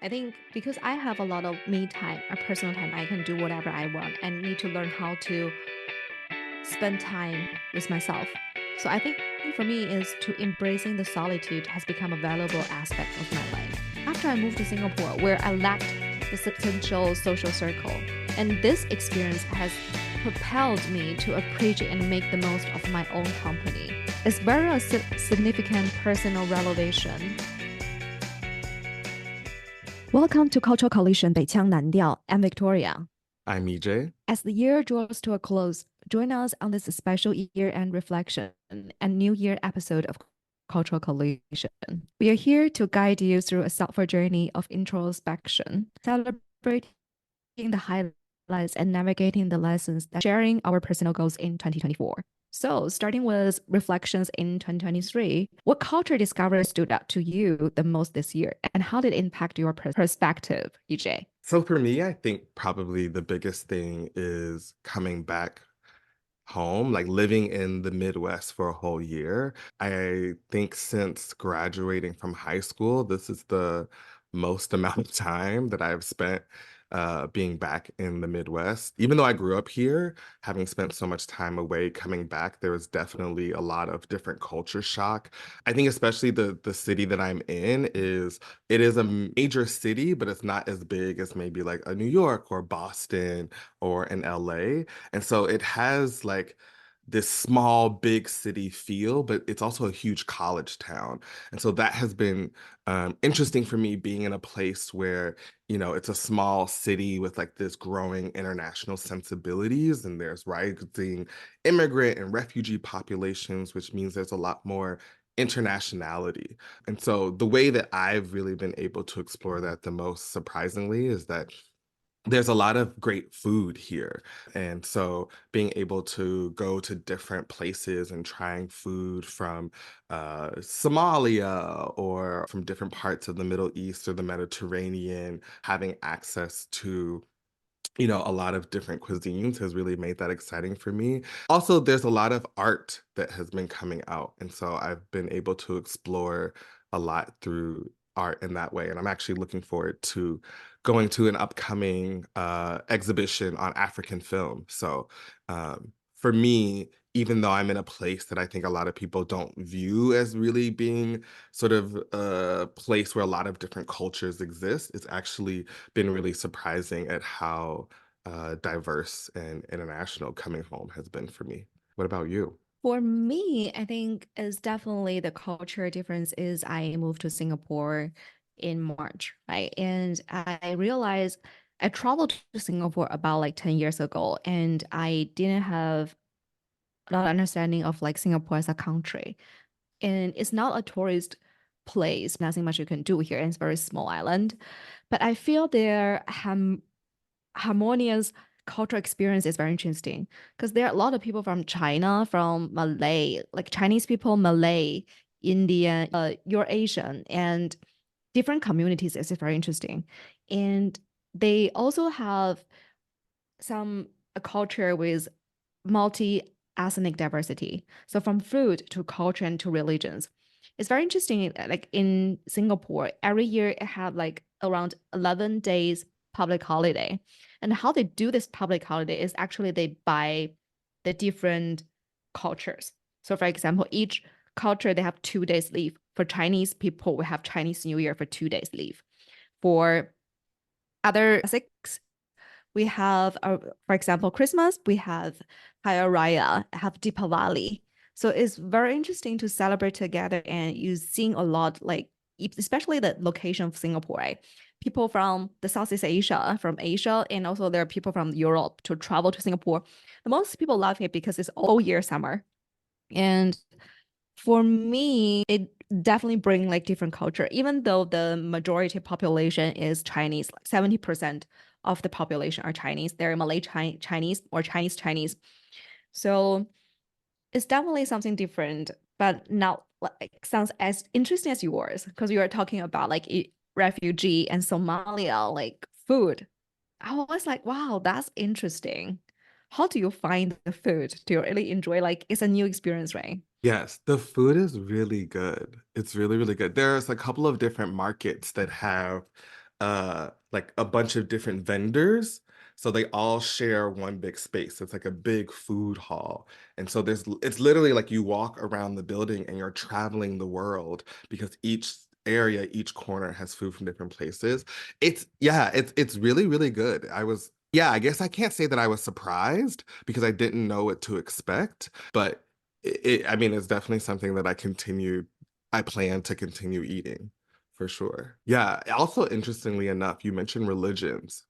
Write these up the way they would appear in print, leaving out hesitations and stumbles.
I think because I have a lot of me time, a personal time, I can do whatever I want and need to learn how to spend time with myself. So I think for me is to embracing the solitude has become a valuable aspect of my life. After I moved to Singapore, where I lacked the substantial social circle, and this experience has propelled me to appreciate and make the most of my own company. It's very a significant personal revelation. Welcome to Cultural Collision 北腔南调. I'm Victoria. I'm EJ. As the year draws to a close, join us on this special year-end reflection and New Year episode of Cultural Collision. We are here to guide you through a thoughtful journey of introspection, celebrating the highlights and navigating the lessons that sharing our personal goals in 2024. So, starting with reflections in 2023, what culture discovery stood out to you the most this year, and how did it impact your perspective, EJ? So for me, I think probably the biggest thing is coming back home, like living in the Midwest for a whole year. I think since graduating from high school, this is the most amount of time that I've spent being back in the Midwest. Even though I grew up here, having spent so much time away, coming back, there was definitely a lot of different culture shock. I think especially the city that I'm in is a major city, but it's not as big as maybe like a New York or Boston or an LA. And so it has like this small, big city feel, but it's also a huge college town. And so that has been interesting for me being in a place where, it's a small city with like this growing international sensibilities, and there's rising immigrant and refugee populations, which means there's a lot more internationality. And so the way that I've really been able to explore that the most surprisingly is that there's a lot of great food here. And so being able to go to different places and trying food from Somalia or from different parts of the Middle East or the Mediterranean, having access to a lot of different cuisines has really made that exciting for me. Also, there's a lot of art that has been coming out. And so I've been able to explore a lot through art in that way. And I'm actually looking forward to going to an upcoming exhibition on African film. So for me, even though I'm in a place that I think a lot of people don't view as really being sort of a place where a lot of different cultures exist, it's actually been really surprising at how diverse and international coming home has been for me. What about you? For me, I think is definitely the culture difference is I moved to Singapore in March, right? And I realized I traveled to Singapore about like 10 years ago, and I didn't have a lot of understanding of like Singapore as a country. And it's not a tourist place, nothing much you can do here. And it's a very small island. But I feel their harmonious cultural experience is very interesting because there are a lot of people from China, from Malay, like Chinese people, Malay, Indian, you're Asian, and different communities is very interesting. And they also have some a culture with multi-ethnic diversity. So from food to culture and to religions. It's very interesting. Like in Singapore, every year it had like around 11 days public holiday. And how they do this public holiday is actually they buy the different cultures. So for example, each culture they have 2 days leave. For Chinese people, we have Chinese New Year for 2 days leave. For other six, we have, for example, Christmas, we have Hari Raya, have Deepavali. So it's very interesting to celebrate together, and you seeing a lot, like especially the location of Singapore, right? People from the Southeast Asia, from Asia, and also there are people from Europe to travel to Singapore. The most people love it because it's all year summer. And for me, it definitely bring like different culture, even though the majority population is Chinese, like 70% of the population are Chinese. They're Malay Chinese or Chinese Chinese. So it's definitely something different, but not like sounds as interesting as yours because you are talking about like refugee and Somalia, like food. I was like, wow, that's interesting. How do you find the food? Do you really enjoy like it's a new experience, right? Yes, the food is really good. It's really, really good. There's a couple of different markets that have like a bunch of different vendors. So they all share one big space. It's like a big food hall. And so it's literally like you walk around the building and you're traveling the world because each area, each corner has food from different places. It's really, really good. Yeah, I guess I can't say that I was surprised because I didn't know what to expect, but I mean, it's definitely something that I plan to continue eating for sure. Yeah. Also, interestingly enough, you mentioned religions.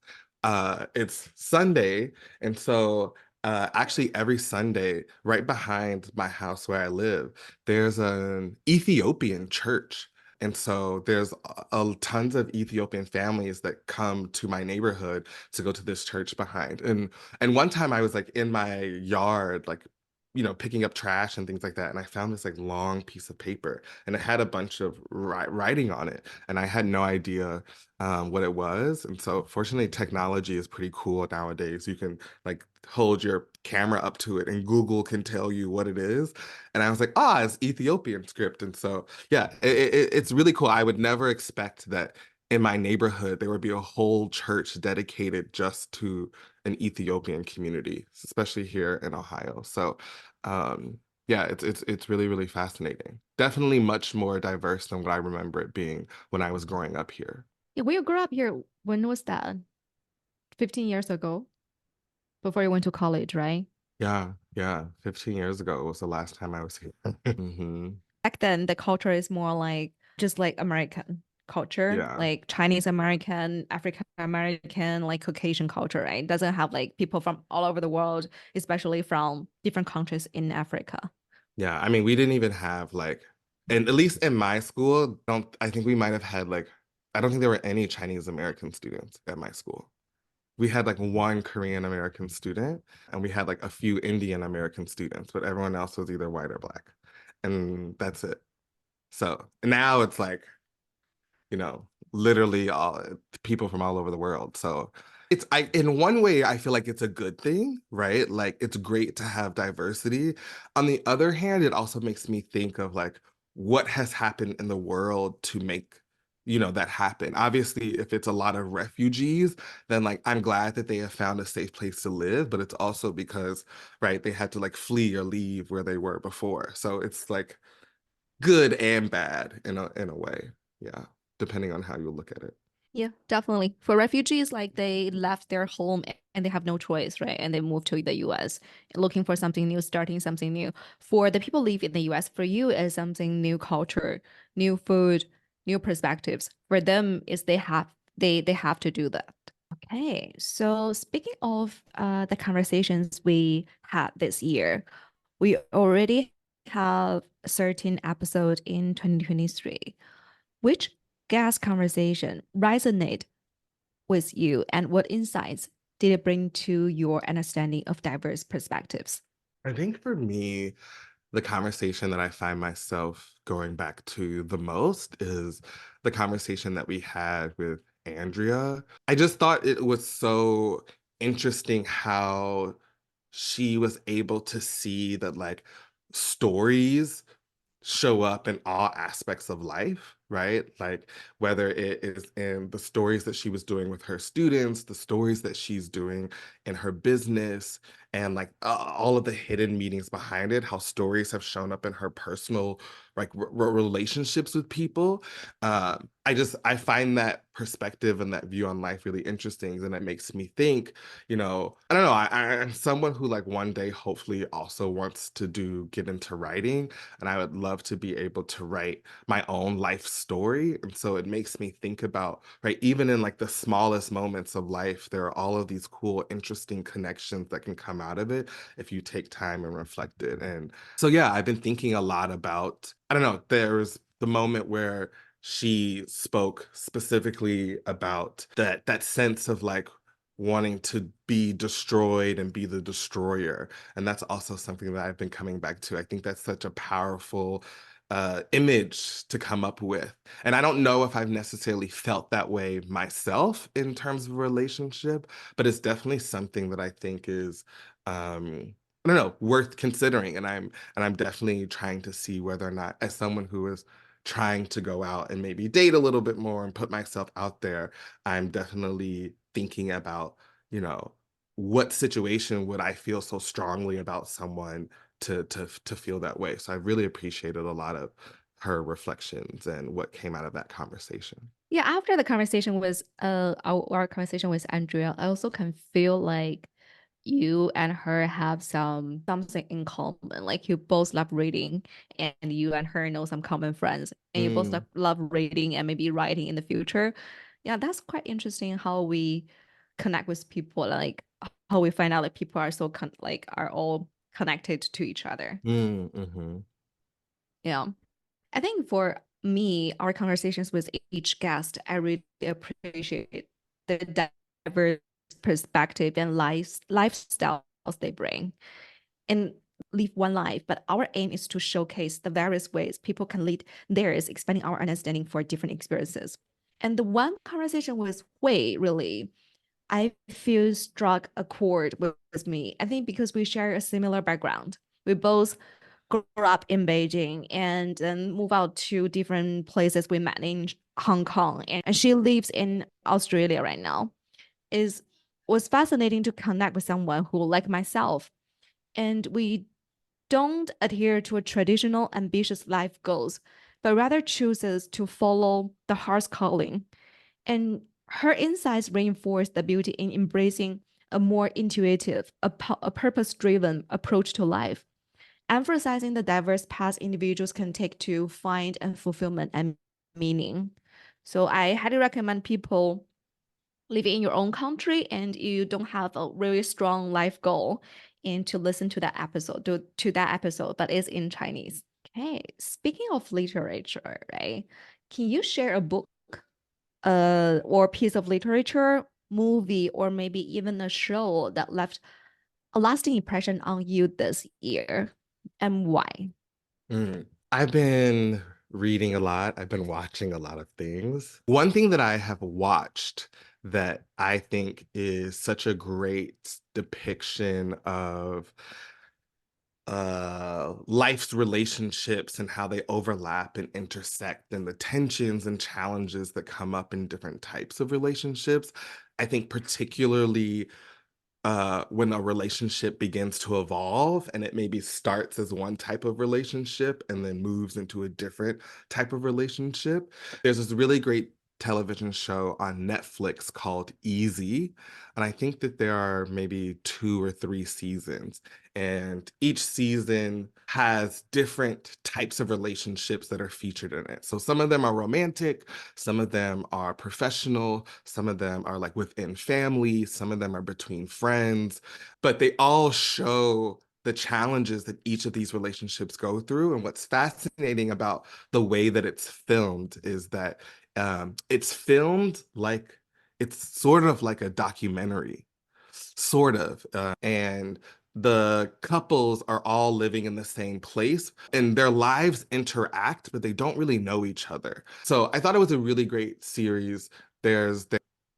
It's Sunday, and so actually every Sunday, right behind my house where I live, there's an Ethiopian church. And so there's tons of Ethiopian families that come to my neighborhood to go to this church behind. And one time I was like in my yard, like picking up trash and things like that, and I found this like long piece of paper, and it had a bunch of writing on it, and I had no idea what it was. And so, fortunately, technology is pretty cool nowadays. You can like hold your camera up to it, and Google can tell you what it is. And I was like, ah, it's Ethiopian script. And so, yeah, it's really cool. I would never expect that in my neighborhood there would be a whole church dedicated just to an Ethiopian community, especially here in Ohio. So, yeah, it's really, really fascinating. Definitely much more diverse than what I remember it being when I was growing up here. Yeah, when you grew up here, when was that? 15 years ago, before you went to college, right? Yeah, yeah. 15 years ago was the last time I was here. hmm Back then, the culture is more like just like American culture, Yeah. like Chinese American, African American, like Caucasian culture, right? It doesn't have like people from all over the world, especially from different countries in Africa. Yeah. I mean, we didn't even have like, and at least in my school, don't I think we might have had like, I don't think there were any Chinese American students at my school. We had like one Korean American student and we had like a few Indian American students, but everyone else was either white or black. And that's it. So now it's like, literally all people from all over the world. So in one way I feel like it's a good thing, right? Like it's great to have diversity. On the other hand, it also makes me think of like what has happened in the world to make that happen. Obviously, if it's a lot of refugees, then like I'm glad that they have found a safe place to live, but it's also because, right, they had to like flee or leave where they were before. So it's like good and bad in a way. Yeah, depending on how you look at it. Yeah, definitely. For refugees, like they left their home and they have no choice, right? And they moved to the US looking for something new, starting something new. For the people live in the US, for you is something new culture, new food, new perspectives. For them is they have to do that. Okay, so speaking of the conversations we had this year, we already have 13 episodes in 2023. Which guest conversation resonate with you and what insights did it bring to your understanding of diverse perspectives? I think for me, the conversation that I find myself going back to the most is the conversation that we had with Andrea. I just thought it was so interesting how she was able to see that like stories show up in all aspects of life, right? Like whether it is in the stories that she was doing with her students, the stories that she's doing in her business, and like all of the hidden meanings behind it, how stories have shown up in her personal like relationships with people. I find that perspective and that view on life really interesting, and it makes me think, I don't know, I'm someone who like one day hopefully also wants to get into writing, and I would love to be able to write my own life story. And so it makes me think about, right, even in like the smallest moments of life, there are all of these cool, interesting connections that can come out of it if you take time and reflect it. And so, yeah, I've been thinking a lot about, I don't know, there's the moment where she spoke specifically about that sense of like wanting to be destroyed and be the destroyer. And that's also something that I've been coming back to. I think that's such a powerful image to come up with. And I don't know if I've necessarily felt that way myself in terms of a relationship, but it's definitely something that I think is I don't know, worth considering. And I'm definitely trying to see whether or not, as someone who is trying to go out and maybe date a little bit more and put myself out there, I'm definitely thinking about, you know, what situation would I feel so strongly about someone to feel that way. So I really appreciated a lot of her reflections and what came out of that conversation. Yeah, after the conversation with our conversation with Andrea, I also can feel like you and her have something in common. Like you both love reading, and you and her know some common friends, and you both Mm, love reading and maybe writing in the future. Yeah, that's quite interesting how we connect with people, like how we find out like people are like are all connected to each other. mhm. Yeah. I think for me, our conversations with each guest, I really appreciate the diverse perspective and lifestyles they bring and live one life. But our aim is to showcase the various ways people can lead theirs, expanding our understanding for different experiences. And the one conversation with Hui really, I feel struck a chord with me. I think because we share a similar background. We both grew up in Beijing and then move out to different places we met in Hong Kong. And she lives in Australia right now. Is was fascinating to connect with someone who, like myself, and we don't adhere to a traditional ambitious life goals, but rather chooses to follow the heart's calling. And her insights reinforce the beauty in embracing a more intuitive, a purpose-driven approach to life, emphasizing the diverse paths individuals can take to find and fulfillment and meaning. So I highly recommend people living in your own country and you don't have a really strong life goal and to listen to that episode, to that episode, but it's in Chinese. Okay, speaking of literature, right? Can you share a book or piece of literature, movie, or maybe even a show that left a lasting impression on you this year and why? I've been reading a lot. I've been watching a lot of things. One thing that I have watched that I think is such a great depiction of life's relationships and how they overlap and intersect and the tensions and challenges that come up in different types of relationships. I think particularly when a relationship begins to evolve and it maybe starts as one type of relationship and then moves into a different type of relationship. There's this really great television show on Netflix called Easy. And I think that there are maybe 2 or 3 seasons. And each season has different types of relationships that are featured in it. So some of them are romantic, some of them are professional, some of them are like within family, some of them are between friends, but they all show the challenges that each of these relationships go through. And what's fascinating about the way that it's filmed is that it's filmed like it's sort of like a documentary, sort of. And the couples are all living in the same place and their lives interact, but they don't really know each other. So I thought it was a really great series. There's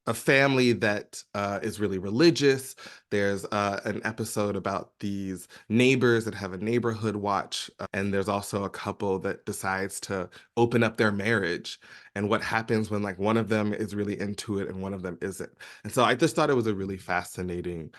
a family that is really religious. There's an episode about these neighbors that have a neighborhood watch. And there's also a couple that decides to open up their marriage and what happens when like one of them is really into it and one of them isn't. And so I just thought it was a really fascinating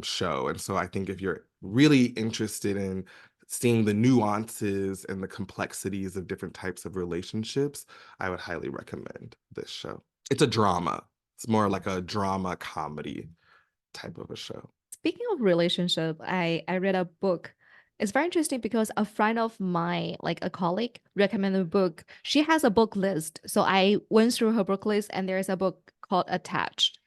show. And so I think if you're really interested in seeing the nuances and the complexities of different types of relationships, I would highly recommend this show. It's a drama. It's more like a drama comedy type of a show. Speaking of relationship, I read a book. It's very interesting because a friend of mine, like a colleague, recommended a book. She has a book list. So I went through her book list and there's a book called Attached.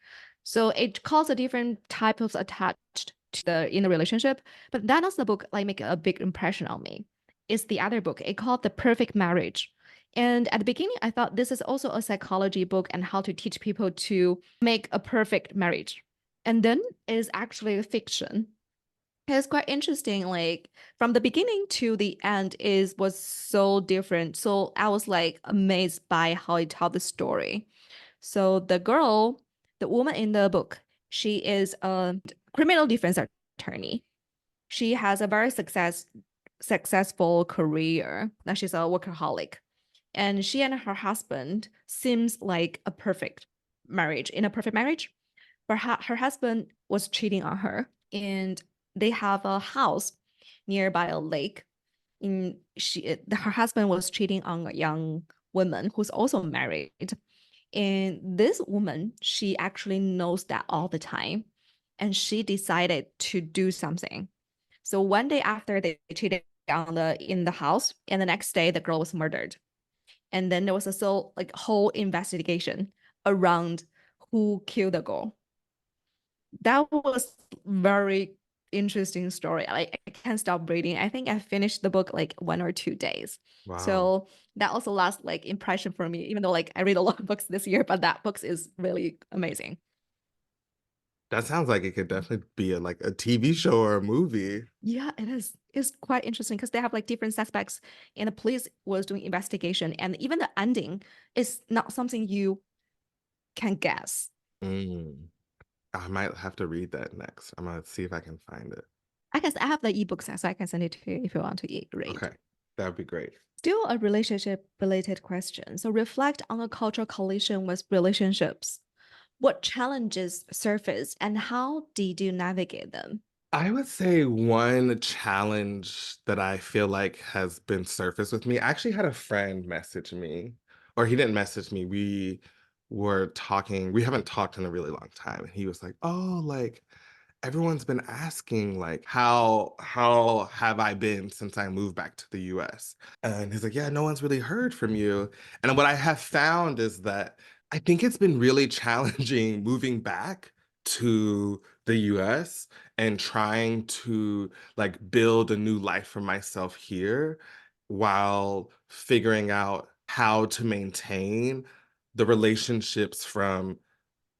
So it calls a different type of attached to the in the relationship, but that is the book like make a big impression on me. It's the other book. It called The Perfect Marriage. And at the beginning, I thought this is also a psychology book and how to teach people to make a perfect marriage. And then is actually a fiction. It's quite interesting. Like from the beginning to the end is was so different. So I was like amazed by how it told the story. So the girl, the woman in the book, she is a criminal defense attorney. She has a very successful career. Now she's a workaholic. and she and her husband seems like a perfect marriage. In a perfect marriage, but her husband was cheating on her, and they have a house nearby a lake. Her husband was cheating on a young woman who's also married, and this woman, she actually knows that all the time, and she decided to do something. So one day after they cheated on the in the house, and the next day the girl was murdered. And then there was a whole investigation around who killed the girl. That was very interesting story. I can't stop reading. I think I finished the book like 1 or 2 days. Wow. So that also last like impression for me, even though like I read a lot of books this year, but that book is really amazing. That sounds like it could definitely be like a TV show or a movie. Yeah, it is. It's quite interesting because they have like different suspects, and the police was doing investigation, and even the ending is not something you can guess. Mm. I might have to read that next. I'm gonna see if I can find it. I have the ebook set, so I can send it to you if you want to read. Okay, that would be great. Still a relationship related question. So reflect on a cultural collision with relationships. What challenges surface and how did you navigate them? I would say one challenge that I feel like has been surfaced with me. I actually had a friend message me, or he didn't message me. We were talking, we haven't talked in a really long time. And he was like, "Oh, like everyone's been asking like how have I been since I moved back to the US?" And he's like, "Yeah, no one's really heard from you." And what I have found is that I think it's been really challenging moving back to the US and trying to like build a new life for myself here while figuring out how to maintain the relationships from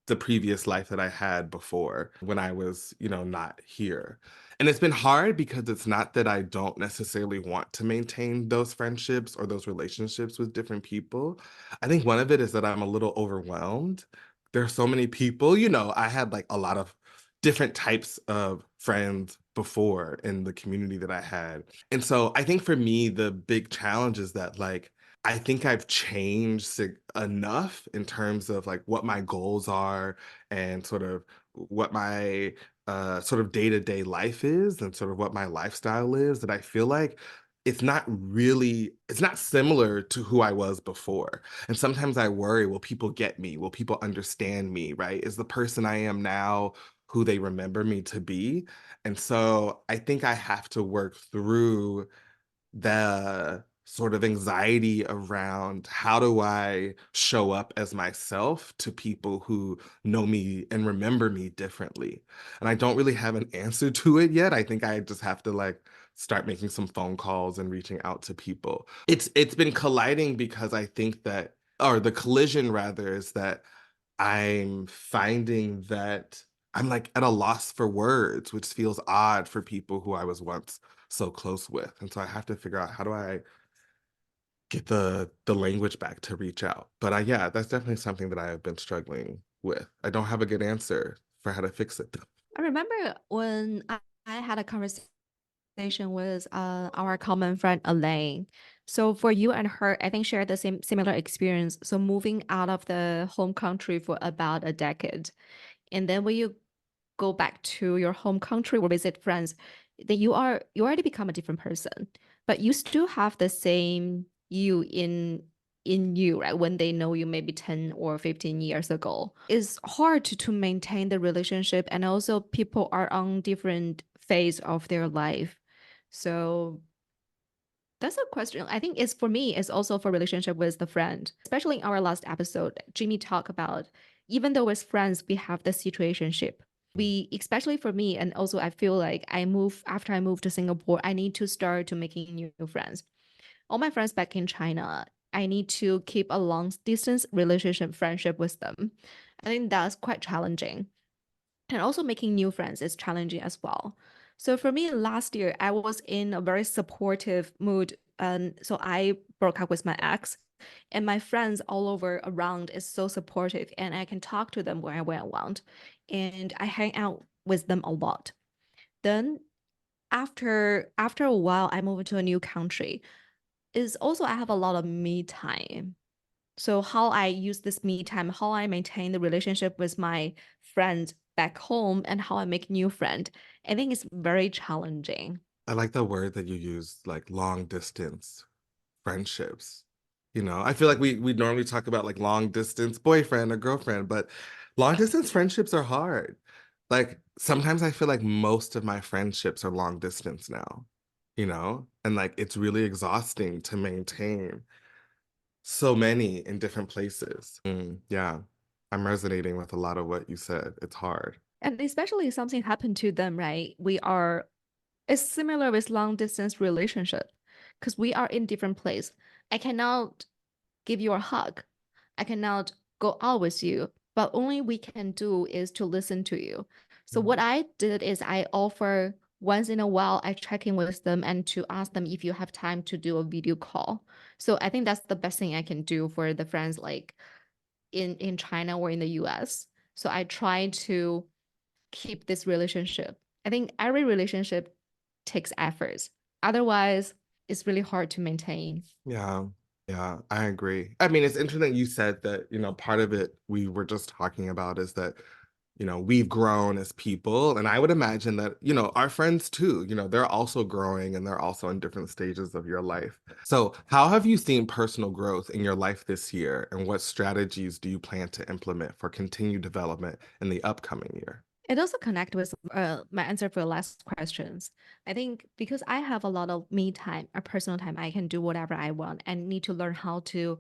the previous life that I had before when I was, not here. And it's been hard because it's not that I don't necessarily want to maintain those friendships or those relationships with different people. I think one of it is that I'm a little overwhelmed. There are so many people, I had like a lot of different types of friends before in the community that I had. And so I think for me, the big challenge is that like I think I've changed enough in terms of like what my goals are and sort of what my sort of day-to-day life is and sort of what my lifestyle is that I feel like it's not similar to who I was before. And sometimes I worry, will people get me? Will people understand me, right? Is the person I am now who they remember me to be? And so I think I have to work through the sort of anxiety around how do I show up as myself to people who know me and remember me differently. And I don't really have an answer to it yet. I think I just have to like start making some phone calls and reaching out to people. It's been colliding because I think that, or the collision rather, is that I'm finding that I'm like at a loss for words, which feels odd for people who I was once so close with. And so I have to figure out how do I get the language back to reach out. But yeah, that's definitely something that I have been struggling with. I don't have a good answer for how to fix it. I remember when I had a conversation with our common friend Elaine. So for you and her, I think share the same similar experience. So moving out of the home country for about a decade. And then when you go back to your home country or visit friends, then you already become a different person, but you still have the same you in you, right? When they know you maybe 10 or 15 years ago. It's hard to maintain the relationship, and also people are on different phase of their life. So that's a question. I think it's for me, it's also for relationship with the friend. Especially in our last episode, Jimmy talked about even though with friends, we have the situationship. We, especially for me, and also I feel like after I moved to Singapore, I need to start to making new friends. All my friends back in China, I need to keep a long distance relationship friendship with them. I think that's quite challenging. And also making new friends is challenging as well. So for me, last year, I was in a very supportive mood. And so I broke up with my ex, and my friends all over around is so supportive, and I can talk to them where I want. And I hang out with them a lot. Then after a while, I moved to a new country. is also I have a lot of me time. So how I use this me time, how I maintain the relationship with my friends back home and how I make new friend, I think it's very challenging. I like the word that you use, like long distance friendships. You know, I feel like we normally talk about like long distance boyfriend or girlfriend, but long distance friendships are hard. Like sometimes I feel like most of my friendships are long distance now, you know? And like it's really exhausting to maintain so many in different places. Yeah. I'm resonating with a lot of what you said. It's hard. And especially if something happened to them, right? It's similar with long distance relationship because we are in different place. I cannot give you a hug. I cannot go out with you, but only we can do is to listen to you. So what I did is I offer once in a while, I check in with them and to ask them if you have time to do a video call. So I think that's the best thing I can do for the friends like in China or in the US. So I try to keep this relationship. I think every relationship takes efforts. Otherwise, it's really hard to maintain. Yeah, yeah, I agree. I mean, it's interesting you said that, part of it we were just talking about is that, we've grown as people. And I would imagine that, our friends too, they're also growing and they're also in different stages of your life. So, how have you seen personal growth in your life this year? And what strategies do you plan to implement for continued development in the upcoming year? It also connect with my answer for the last questions. I think because I have a lot of me time, a personal time, I can do whatever I want and need to learn how to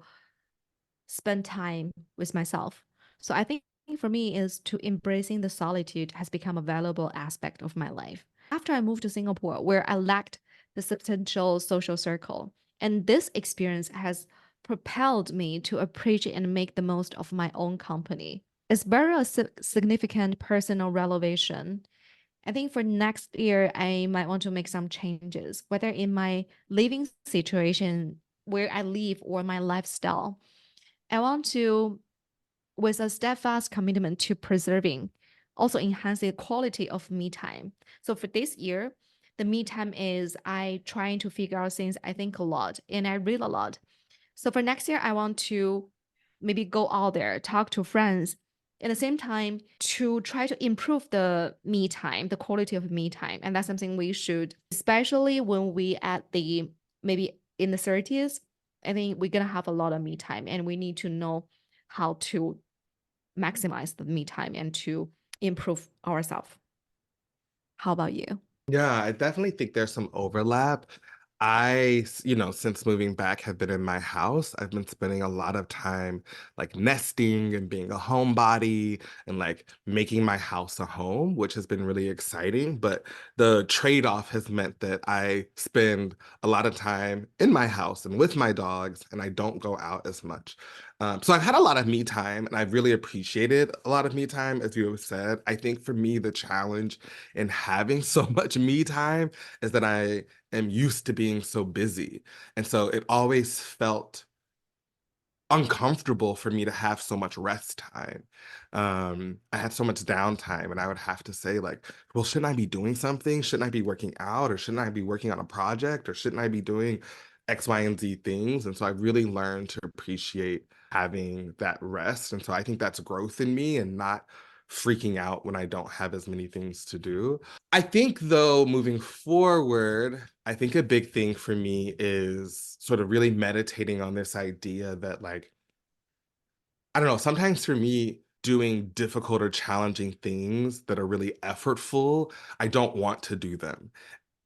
spend time with myself. So I think for me is to embracing the solitude has become a valuable aspect of my life. After I moved to Singapore, where I lacked the substantial social circle, and this experience has propelled me to appreciate and make the most of my own company. It's very a significant personal revelation. I think for next year, I might want to make some changes, whether in my living situation, where I live, or my lifestyle. I want to, with a steadfast commitment to preserving, also enhance the quality of me time. So for this year, the me time is I trying to figure out things I think a lot and I read a lot. So for next year, I want to maybe go out there, talk to friends. At the same time, to try to improve the me time, the quality of me time. And that's something we should, especially when we at the maybe in the 30s, I think we're gonna have a lot of me time and we need to know how to maximize the me time and to improve ourselves. How about you? Yeah, I definitely think there's some overlap. Since moving back, have been in my house. I've been spending a lot of time like nesting and being a homebody and like making my house a home, which has been really exciting. But the trade-off has meant that I spend a lot of time in my house and with my dogs, and I don't go out as much. So I've had a lot of me time, and I've really appreciated a lot of me time, as you have said. I think for me, the challenge in having so much me time is that I am used to being so busy. And so it always felt uncomfortable for me to have so much rest time. I had so much downtime, and I would have to say, like, well, shouldn't I be doing something? Shouldn't I be working out? Or shouldn't I be working on a project? Or shouldn't I be doing X, Y, and Z things? And so I really learned to appreciate having that rest. And so I think that's growth in me and not freaking out when I don't have as many things to do. I think, though, moving forward, I think a big thing for me is sort of really meditating on this idea that, like, I don't know, sometimes for me, doing difficult or challenging things that are really effortful, I don't want to do them.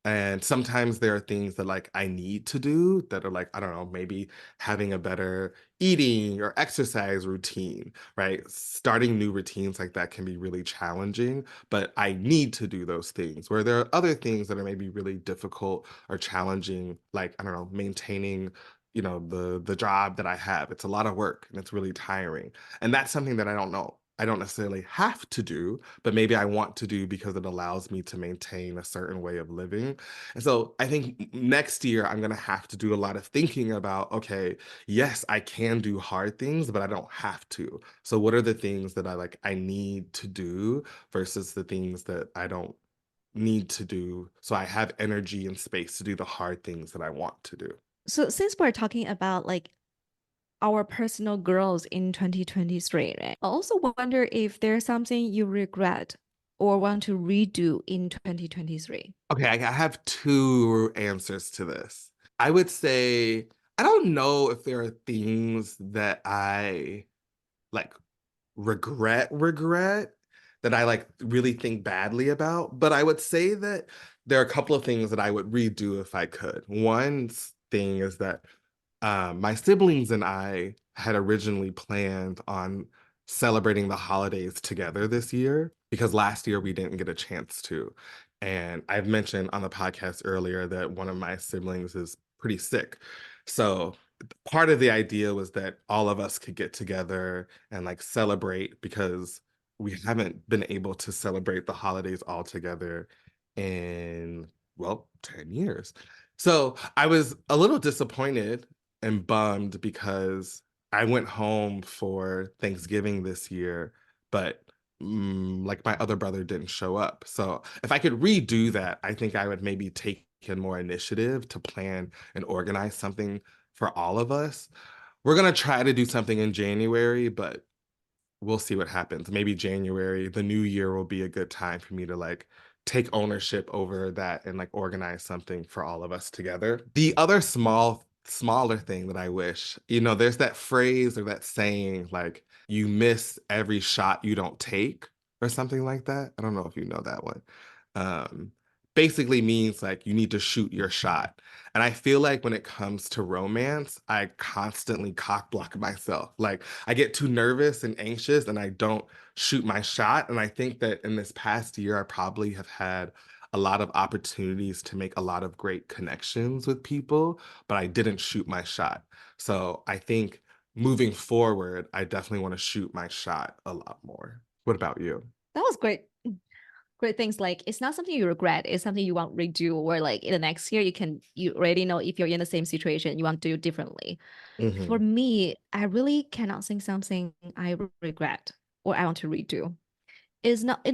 And sometimes there are things that like I need to do that are like, I don't know, maybe having a better eating or exercise routine, right? Starting new routines like that can be really challenging, but I need to do those things. Where there are other things that are maybe really difficult or challenging, like, I don't know, maintaining the job that I have. It's a lot of work and it's really tiring. And that's something that I don't know. I don't necessarily have to do, but maybe I want to do because it allows me to maintain a certain way of living. And so I think next year I'm going to have to do a lot of thinking about, okay, yes, I can do hard things, but I don't have to. So what are the things that I need to do versus the things that I don't need to do so I have energy and space to do the hard things that I want to do. So since we're talking about like our personal growth in 2023, right? I also wonder if there's something you regret or want to redo in 2023. Okay, I have two answers to this. I would say I don't know if there are things that I like regret that I like really think badly about, but I would say that there are a couple of things that I would redo if I could. One thing is that my siblings and I had originally planned on celebrating the holidays together this year because last year we didn't get a chance to. And I've mentioned on the podcast earlier that one of my siblings is pretty sick. So part of the idea was that all of us could get together and like celebrate because we haven't been able to celebrate the holidays all together in, well, 10 years. So I was a little disappointed and bummed because I went home for Thanksgiving this year, but like my other brother didn't show up. So if I could redo that, I think I would maybe take in more initiative to plan and organize something for all of us. We're gonna try to do something in January, but we'll see what happens. Maybe January, the new year will be a good time for me to like take ownership over that and like organize something for all of us together. The other smaller thing that I wish, there's that phrase or that saying like you miss every shot you don't take or something like that. I don't know if you know that one. Um, Basically means like you need to shoot your shot. And I feel like when it comes to romance, I constantly cock block myself. Like I get too nervous and anxious and I don't shoot my shot. And I think that in this past year, I probably have had a lot of opportunities to make a lot of great connections with people, but I didn't shoot my shot. So I think moving forward, I definitely want to shoot my shot a lot more. What about you? That was great. Great things like it's not something you regret, it's something you want to redo, or like in the next year you already know if you're in the same situation, you want to do differently. For Hmm. me, I really cannot think something I regret or I want to redo. It's not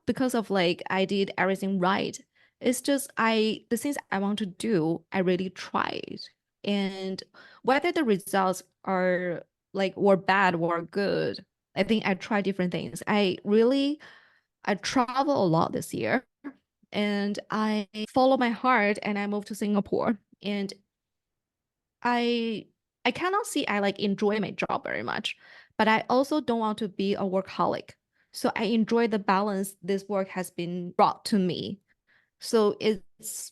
because of like I did everything right. It's just the things I want to do, I really tried. And whether the results are like were bad or good, I think I tried different things. I travel a lot this year and I follow my heart and I moved to Singapore. And I I cannot see I like enjoy my job very much, but I also don't want to be a workaholic. So I enjoy the balance this work has been brought to me. So it's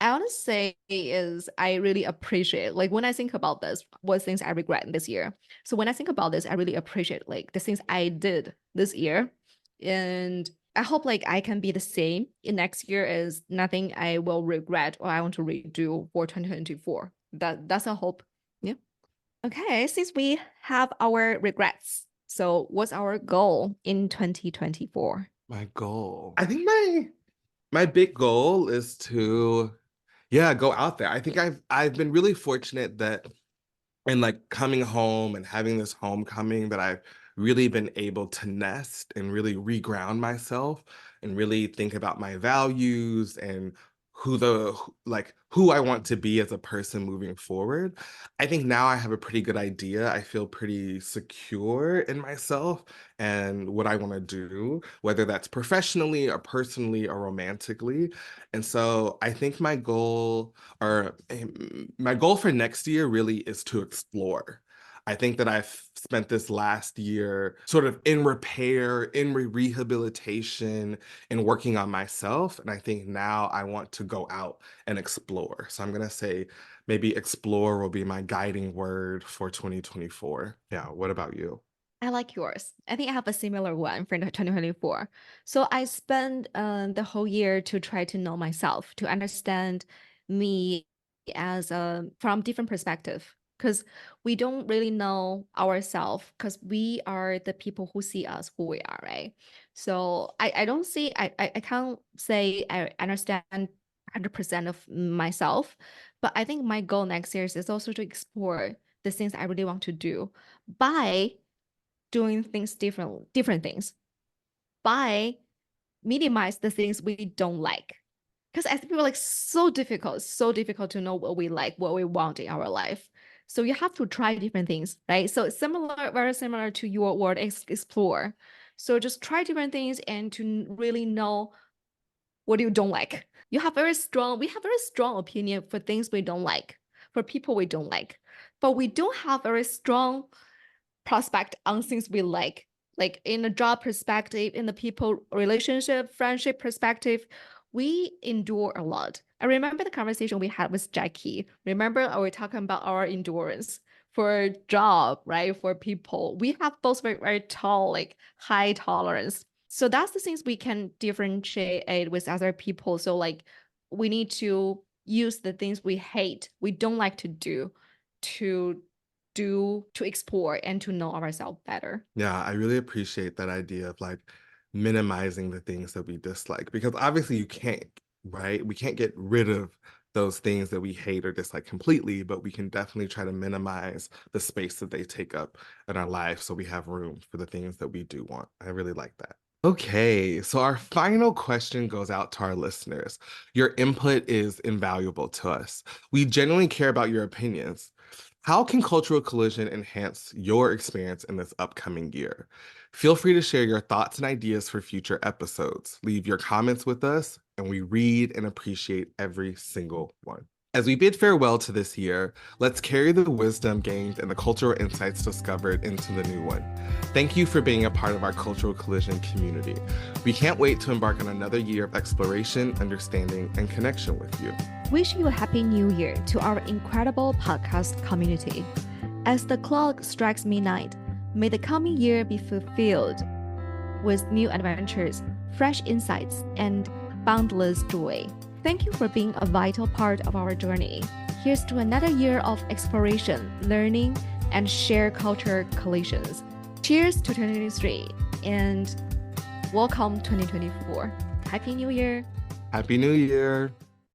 I want to say is I really appreciate like when I think about this, what things I regret in this year. So when I think about this, I really appreciate like the things I did this year. And I hope like I can be the same in next year is nothing I will regret or I want to redo for 2024. That's a hope. Yeah. Okay, since we have our regrets, so what's our goal in 2024? My goal. I think my big goal is to, yeah, go out there. I think I've been really fortunate that and like coming home and having this homecoming that I've really been able to nest and really reground myself and really think about my values and like who I want to be as a person moving forward. I think now I have a pretty good idea. I feel pretty secure in myself and what I want to do, whether that's professionally or personally or romantically. And so I think my goal for next year really is to explore. I think that I've spent this last year sort of in repair, in rehabilitation, and working on myself. And I think now I want to go out and explore. So I'm going to say maybe explore will be my guiding word for 2024. Yeah. What about you? I like yours. I think I have a similar one for 2024. So I spent the whole year to try to know myself, to understand me as from different perspective. Because we don't really know ourselves because we are the people who see us who we are, right? So I don't see I can't say I understand 100% of myself, but I think my goal next year is also to explore the things I really want to do by doing things different things by minimize the things we don't like Because as people, like, so difficult to know what we like, what we want in our life. So you have to try different things, right? So similar, very similar to your word explore. So just try different things and to really know what you don't like. We have very strong opinion for things we don't like, for people we don't like, but we don't have very strong prospect on things we like in a job perspective, in the people relationship, friendship perspective, we endure a lot. I remember the conversation we had with Jackie. Remember, we were talking about our endurance for job, right? For people, we have both very, very tall, like high tolerance. So that's the things we can differentiate with other people. So like we need to use the things we hate, we don't like to to to explore and to know ourselves better. Yeah, I really appreciate that idea of like minimizing the things that we dislike because obviously you can't, right? We can't get rid of those things that we hate or dislike completely, but we can definitely try to minimize the space that they take up in our life so we have room for the things that we do want. I really like that. Okay, so our final question goes out to our listeners. Your input is invaluable to us. We genuinely care about your opinions. How can cultural collision enhance your experience in this upcoming year? Feel free to share your thoughts and ideas for future episodes. Leave your comments with us, and we read and appreciate every single one. As we bid farewell to this year, let's carry the wisdom gained and the cultural insights discovered into the new one. Thank you for being a part of our cultural collision community. We can't wait to embark on another year of exploration, understanding, and connection with you. Wish you a happy new year to our incredible podcast community. As the clock strikes midnight, may the coming year be fulfilled with new adventures, fresh insights, and boundless joy. Thank you for being a vital part of our journey. Here's to another year of exploration, learning, and shared culture collisions. Cheers to 2023 and welcome 2024. Happy New Year! Happy New Year!